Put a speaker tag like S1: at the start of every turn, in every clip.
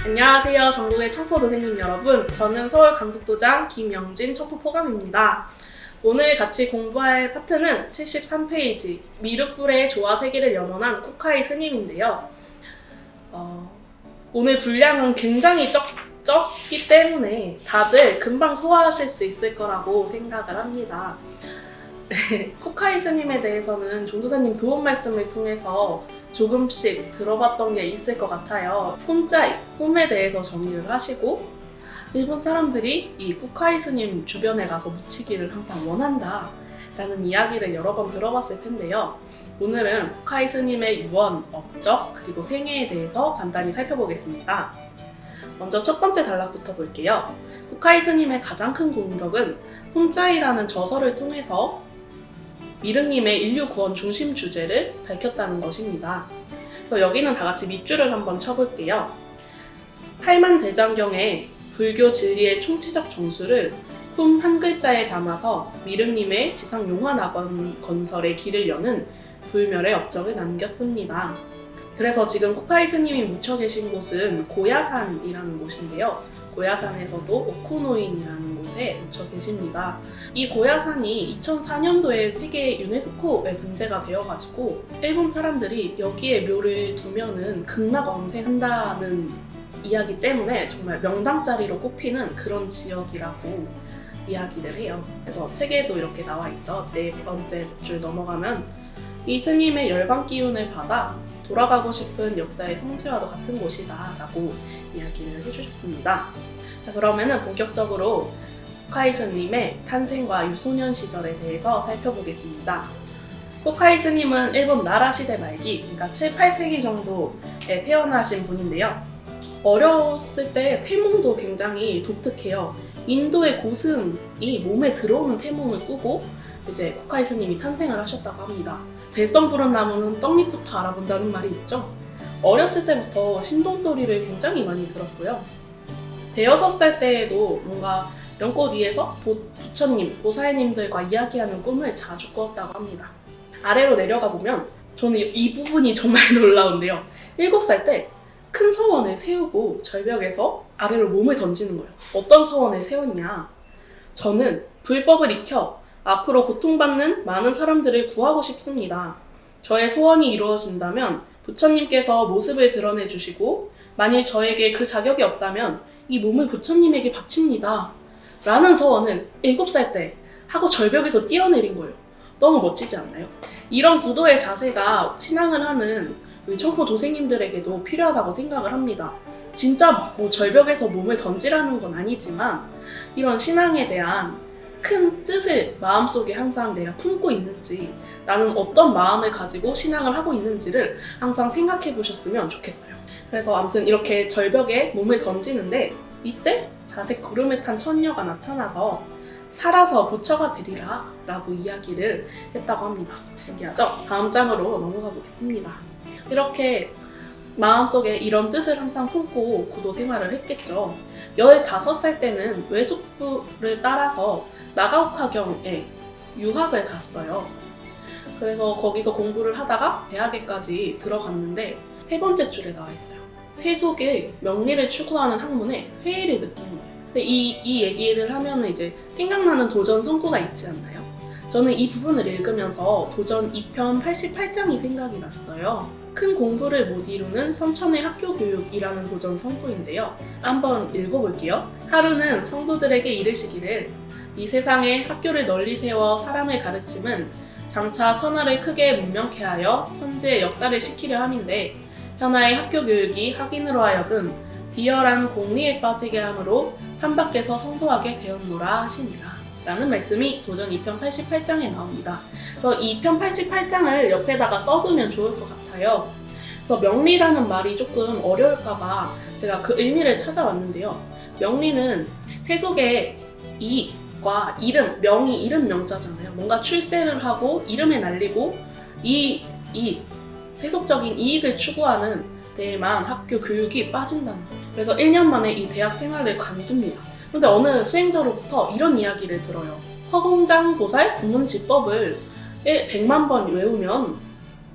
S1: 안녕하세요. 전국의 청포도생님 여러분. 저는 서울 강북도장 김영진 청포포감입니다. 오늘 같이 공부할 파트는 73페이지 미륵불의 조화 세계를 염원한 쿠카이 스님인데요. 오늘 분량은 굉장히 적기 때문에 다들 금방 소화하실 수 있을 거라고 생각을 합니다. 쿠카이 스님에 대해서는 종도사님 도움 말씀을 통해서 조금씩 들어봤던 게 있을 것 같아요. 홈자이, 홈에 대해서 정의를 하시고 일본 사람들이 이 쿠카이 스님 주변에 가서 묻히기를 항상 원한다 라는 이야기를 여러 번 들어봤을 텐데요. 오늘은 쿠카이 스님의 유언, 업적, 그리고 생애에 대해서 간단히 살펴보겠습니다. 먼저 첫 번째 단락부터 볼게요. 쿠카이 스님의 가장 큰 공덕은 홈자이라는 저서를 통해서 미륵님의 인류 구원 중심 주제를 밝혔다는 것입니다. 그래서 여기는 다 같이 밑줄을 한번 쳐볼게요. 팔만대장경의 불교 진리의 총체적 정수를 품 한 글자에 담아서 미륵님의 지상 용화낙원 건설의 길을 여는 불멸의 업적을 남겼습니다. 그래서 지금 쿠카이 스님이 묻혀 계신 곳은 고야산이라는 곳인데요. 고야산에서도 오쿠노인이라는 곳에 묻혀 계십니다. 이 고야산이 2004년도에 세계 유네스코에 등재가 되어가지고 일본 사람들이 여기에 묘를 두면은 극락왕생한다는 이야기 때문에 정말 명당자리로 꼽히는 그런 지역이라고 이야기를 해요. 그래서 책에도 이렇게 나와 있죠. 네 번째 줄 넘어가면 이 스님의 열반 기운을 받아 돌아가고 싶은 역사의 성지와도 같은 곳이다 라고 이야기를 해주셨습니다. 자, 그러면은 본격적으로 쿠카이 스님의 탄생과 유소년 시절에 대해서 살펴보겠습니다. 쿠카이 스님은 일본 나라 시대 말기, 그러니까 7, 8세기 정도에 태어나신 분인데요. 어렸을 때 태몽도 굉장히 독특해요. 인도의 고승이 몸에 들어오는 태몽을 꾸고 이제 쿠카이 스님이 탄생을 하셨다고 합니다. 대성 부른 나무는 떡잎부터 알아본다는 말이 있죠. 어렸을 때부터 신동소리를 굉장히 많이 들었고요. 대여섯 살 때에도 뭔가 연꽃 위에서 부처님, 보살님들과 이야기하는 꿈을 자주 꿨다고 합니다. 아래로 내려가 보면 저는 이 부분이 정말 놀라운데요. 7살 때 큰 서원을 세우고 절벽에서 아래로 몸을 던지는 거예요. 어떤 서원을 세웠냐? 저는 불법을 익혀 앞으로 고통받는 많은 사람들을 구하고 싶습니다. 저의 소원이 이루어진다면 부처님께서 모습을 드러내 주시고 만일 저에게 그 자격이 없다면 이 몸을 부처님에게 바칩니다. 라는 서원을 7살 때 하고 절벽에서 뛰어내린 거예요. 너무 멋지지 않나요? 이런 구도의 자세가 신앙을 하는 우리 청포 도생님들에게도 필요하다고 생각을 합니다. 진짜 뭐 절벽에서 몸을 던지라는 건 아니지만 이런 신앙에 대한 큰 뜻을 마음속에 항상 내가 품고 있는지, 나는 어떤 마음을 가지고 신앙을 하고 있는지를 항상 생각해 보셨으면 좋겠어요. 그래서 아무튼 이렇게 절벽에 몸을 던지는데 이때 자색 구름을 탄 천녀가 나타나서 살아서 부처가 되리라 라고 이야기를 했다고 합니다. 신기하죠? 다음 장으로 넘어가 보겠습니다. 이렇게 마음속에 이런 뜻을 항상 품고 구도 생활을 했겠죠. 15살 때는 외숙부를 따라서 나가오카경에 유학을 갔어요. 그래서 거기서 공부를 하다가 대학에까지 들어갔는데 세 번째 줄에 나와 있어요. 세속의 명리를 추구하는 학문에 회의를 느낀 거예요. 근데 이 얘기를 하면은 이제 생각나는 도전 성구가 있지 않나요? 저는 이 부분을 읽으면서 도전 2편 88장이 생각이 났어요. 큰 공부를 못 이루는 선천의 학교 교육이라는 도전 성구인데요. 한번 읽어볼게요. 하루는 성도들에게 이르시기를 이 세상에 학교를 널리 세워 사람을 가르침은 장차 천하를 크게 문명케 하여 천지의 역사를 시키려 함인데 현아의 학교 교육이 학인으로 하여금 비열한 공리에 빠지게 함으로 한밖에서 성도하게 되었노라 하시니라 라는 말씀이 도전 2편 88장에 나옵니다. 그래서 2편 88장을 옆에다가 써두면 좋을 것 같아요. 그래서 명리라는 말이 조금 어려울까봐 제가 그 의미를 찾아왔는데요. 명리는 세속의 이익과 이름, 명이 이름 명자잖아요. 뭔가 출세를 하고 이름을 날리고 세속적인 이익을 추구하는 데에만 학교 교육이 빠진다는 거예요. 그래서 1년 만에 이 대학 생활을 관둡니다. 근데 어느 수행자로부터 이런 이야기를 들어요. 허공장 보살 구문지법을 100만 번 외우면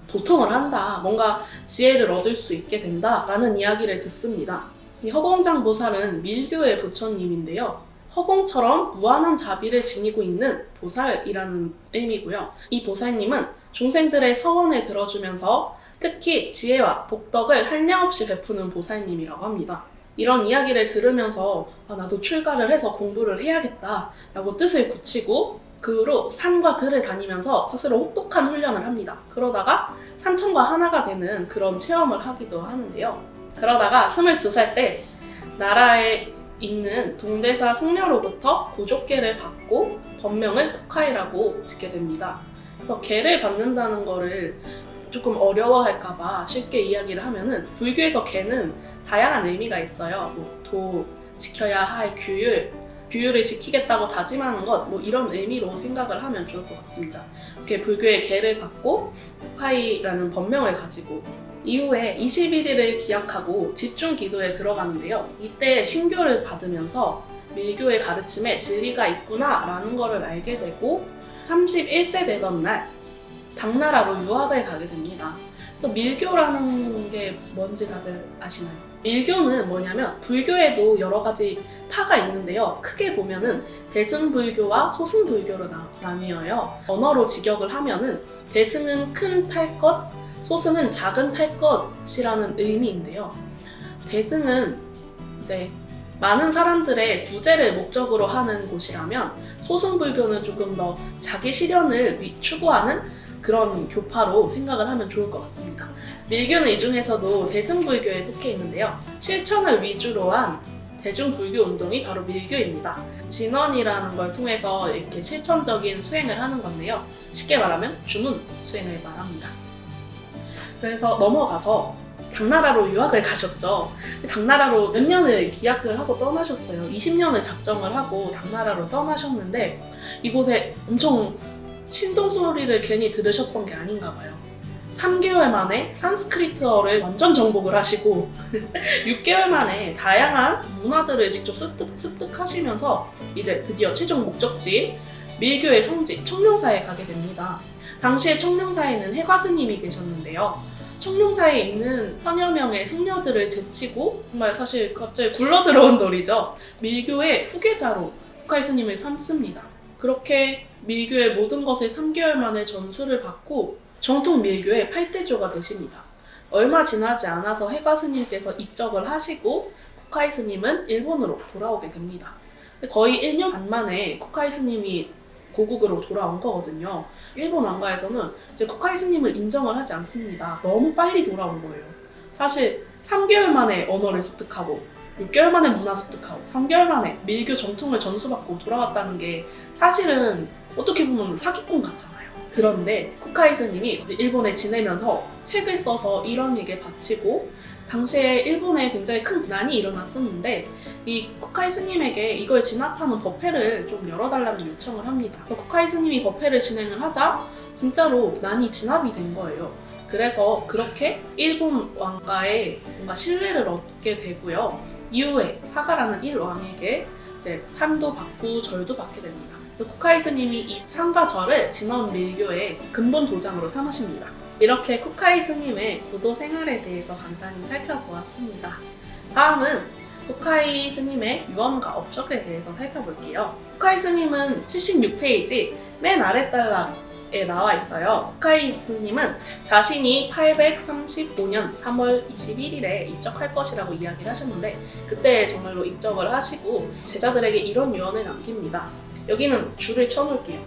S1: 도통을 한다. 뭔가 지혜를 얻을 수 있게 된다. 라는 이야기를 듣습니다. 이 허공장 보살은 밀교의 부처님인데요. 허공처럼 무한한 자비를 지니고 있는 보살이라는 의미고요. 이 보살님은 중생들의 서원을 들어주면서 특히 지혜와 복덕을 한량없이 베푸는 보살님이라고 합니다. 이런 이야기를 들으면서 나도 출가를 해서 공부를 해야겠다 라고 뜻을 굳히고 그 후로 산과 들을 다니면서 스스로 혹독한 훈련을 합니다. 그러다가 산천과 하나가 되는 그런 체험을 하기도 하는데요. 그러다가 22살 때 나라에 있는 동대사 승려로부터 구족계를 받고 법명을 쿠카이라고 짓게 됩니다. 그래서 계를 받는다는 거를 조금 어려워할까봐 쉽게 이야기를 하면은 불교에서 계는 다양한 의미가 있어요. 도 지켜야 할 규율을 지키겠다고 다짐하는 것, 이런 의미로 생각을 하면 좋을 것 같습니다. 이렇게 불교의 계를 받고 쿠카이라는 법명을 가지고 이후에 21일을 기약하고 집중 기도에 들어가는데요. 이때 신교를 받으면서 밀교의 가르침에 진리가 있구나 라는 거를 알게 되고 31세 되던 날 당나라로 유학을 가게 됩니다. 그래서 밀교라는 게 뭔지 다들 아시나요? 밀교는 뭐냐면 불교에도 여러 가지 파가 있는데요. 크게 보면은 대승불교와 소승불교로 나뉘어요. 언어로 직역을 하면은 대승은 큰 탈 것, 소승은 작은 탈 것이라는 의미인데요. 대승은 이제 많은 사람들의 구제를 목적으로 하는 곳이라면 소승불교는 조금 더 자기 실현을 추구하는 그런 교파로 생각을 하면 좋을 것 같습니다. 밀교는 이 중에서도 대승불교에 속해 있는데요. 실천을 위주로 한 대중불교 운동이 바로 밀교입니다. 진언이라는 걸 통해서 이렇게 실천적인 수행을 하는 건데요. 쉽게 말하면 주문 수행을 말합니다. 그래서 넘어가서 당나라로 유학을 가셨죠. 당나라로 몇 년을 기약을 하고 떠나셨어요. 20년을 작정을 하고 당나라로 떠나셨는데 이곳에 엄청 신동소리를 괜히 들으셨던 게 아닌가 봐요. 3개월 만에 산스크리트어를 완전 정복을 하시고 6개월 만에 다양한 문화들을 직접 습득하시면서 이제 드디어 최종 목적지인 밀교의 성지 청룡사에 가게 됩니다. 당시에 청룡사에는 해과스님이 계셨는데요. 청룡사에 있는 천여 명의 승려들을 제치고 정말 사실 갑자기 굴러들어온 돌이죠. 밀교의 후계자로 쿠카이 스님을 삼습니다. 그렇게 밀교의 모든 것을 3개월 만에 전수를 받고 정통 밀교의 8대조가 되십니다. 얼마 지나지 않아서 해가 스님께서 입적을 하시고 쿠카이 스님은 일본으로 돌아오게 됩니다. 거의 1년 반 만에 쿠카이 스님이 고국으로 돌아온 거거든요. 일본 왕가에서는 이제 쿠카이 스님을 인정을 하지 않습니다. 너무 빨리 돌아온 거예요. 사실 3개월 만에 언어를 습득하고 6개월 만에 문화 습득하고 3개월 만에 밀교 정통을 전수받고 돌아왔다는 게 사실은 어떻게 보면 사기꾼 같잖아요. 그런데 쿠카이 스님이 일본에 지내면서 책을 써서 이런 얘기에 바치고 당시에 일본에 굉장히 큰 난이 일어났었는데 이 쿠카이 스님에게 이걸 진압하는 법회를 좀 열어달라는 요청을 합니다. 그래서 쿠카이 스님이 법회를 진행을 하자 진짜로 난이 진압이 된 거예요. 그래서 그렇게 일본 왕가의 뭔가 신뢰를 얻게 되고요. 이후에 사가라는 일왕에게 이제 상도 받고 절도 받게 됩니다. 그래서 쿠카이 스님이 이 상과 절을 진원 밀교의 근본 도장으로 삼으십니다. 이렇게 쿠카이 스님의 구도 생활에 대해서 간단히 살펴보았습니다. 다음은 쿠카이 스님의 유언과 업적에 대해서 살펴볼게요. 쿠카이 스님은 76페이지 맨 아랫단락에 나와 있어요. 쿠카이 스님은 자신이 835년 3월 21일에 입적할 것이라고 이야기를 하셨는데 그때 정말로 입적을 하시고 제자들에게 이런 유언을 남깁니다. 여기는 줄을 쳐놓을게요.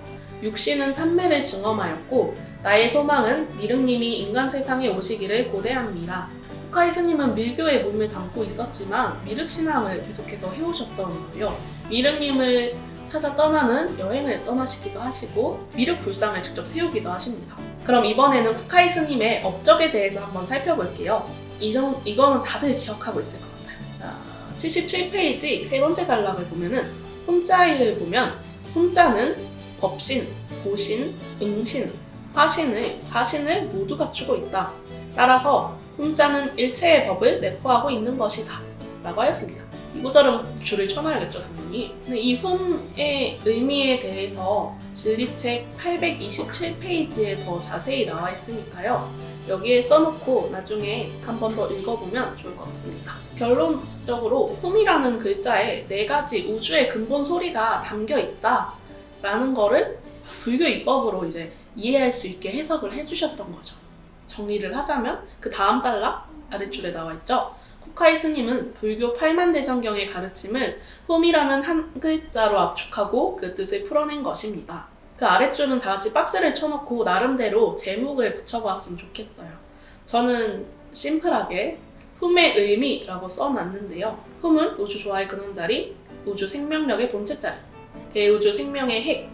S1: 육신은 삼매를 증엄하였고 나의 소망은 미륵님이 인간 세상에 오시기를 고대합니다. 쿠카이 스님은 밀교에 몸을 담고 있었지만 미륵신앙을 계속해서 해오셨던 거예요. 미륵님을 찾아 떠나는 여행을 떠나시기도 하시고 미륵불상을 직접 세우기도 하십니다. 그럼 이번에는 쿠카이 스님의 업적에 대해서 한번 살펴볼게요. 이거는 다들 기억하고 있을 것 같아요. 자, 77페이지 세 번째 단락을 보면은 혼자이를 보면 혼자는 법신, 보신, 응신, 화신을, 사신을 모두 갖추고 있다. 따라서 혼자는 일체의 법을 내포하고 있는 것이다. 라고 하였습니다. 이 구절은 줄을 쳐놔야겠죠, 당연히. 근데 이 훈의 의미에 대해서 진리책 827페이지에 더 자세히 나와 있으니까요. 여기에 써놓고 나중에 한 번 더 읽어보면 좋을 것 같습니다. 결론적으로 훔이라는 글자에 4가지 우주의 근본 소리가 담겨 있다라는 거를 불교 입법으로 이제 이해할 수 있게 해석을 해주셨던 거죠. 정리를 하자면 그 다음 단락 아랫줄에 나와 있죠. 쿠카이 스님은 불교 8만대장경의 가르침을 훔이라는 한 글자로 압축하고 그 뜻을 풀어낸 것입니다. 그 아랫줄은 다 같이 박스를 쳐놓고 나름대로 제목을 붙여보았으면 좋겠어요. 저는 심플하게 훔의 의미라고 써놨는데요. 훔은 우주 조화의 근원자리, 우주 생명력의 본체자리, 대우주 생명의 핵,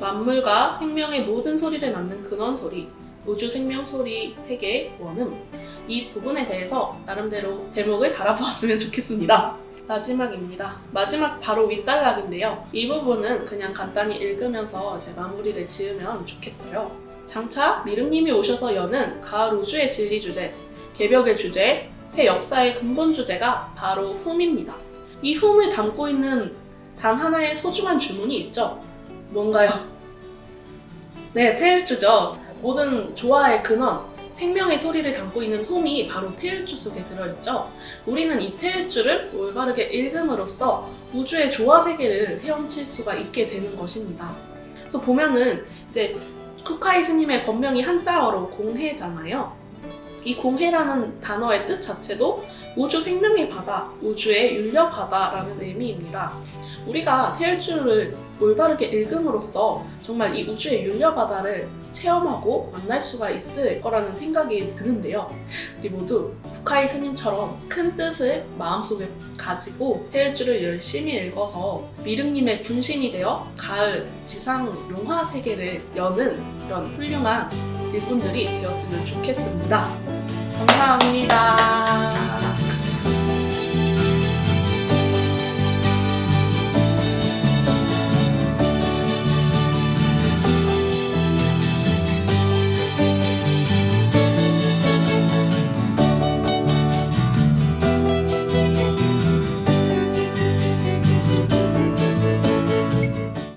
S1: 만물과 생명의 모든 소리를 낳는 근원소리, 우주 생명 소리 세계의 원음, 이 부분에 대해서 나름대로 제목을 달아보았으면 좋겠습니다. 마지막입니다. 마지막 바로 윗단락인데요. 이 부분은 그냥 간단히 읽으면서 이제 마무리를 지으면 좋겠어요. 장차 미륵님이 오셔서 여는 가을 우주의 진리 주제, 개벽의 주제, 새 역사의 근본 주제가 바로 훔입니다. 이 훔을 담고 있는 단 하나의 소중한 주문이 있죠. 뭔가요? 네, 태일주죠. 모든 조화의 근원, 생명의 소리를 담고 있는 훔이 바로 태일주 속에 들어있죠. 우리는 이 태일주를 올바르게 읽음으로써 우주의 조화 세계를 헤엄칠 수가 있게 되는 것입니다. 그래서 보면은 이제 쿠카이 스님의 법명이 한자어로 공해잖아요. 이 공해라는 단어의 뜻 자체도 우주 생명의 바다, 우주의 윤려 바다라는 의미입니다. 우리가 태일주를 올바르게 읽음으로써 정말 이 우주의 윤려 바다를 체험하고 만날 수가 있을 거라는 생각이 드는데요. 우리 모두 쿠카이 스님처럼 큰 뜻을 마음속에 가지고 태일주를 열심히 읽어서 미륵님의 분신이 되어 가을 지상 용화 세계를 여는 그런 훌륭한 일꾼들이 되었으면 좋겠습니다. 감사합니다.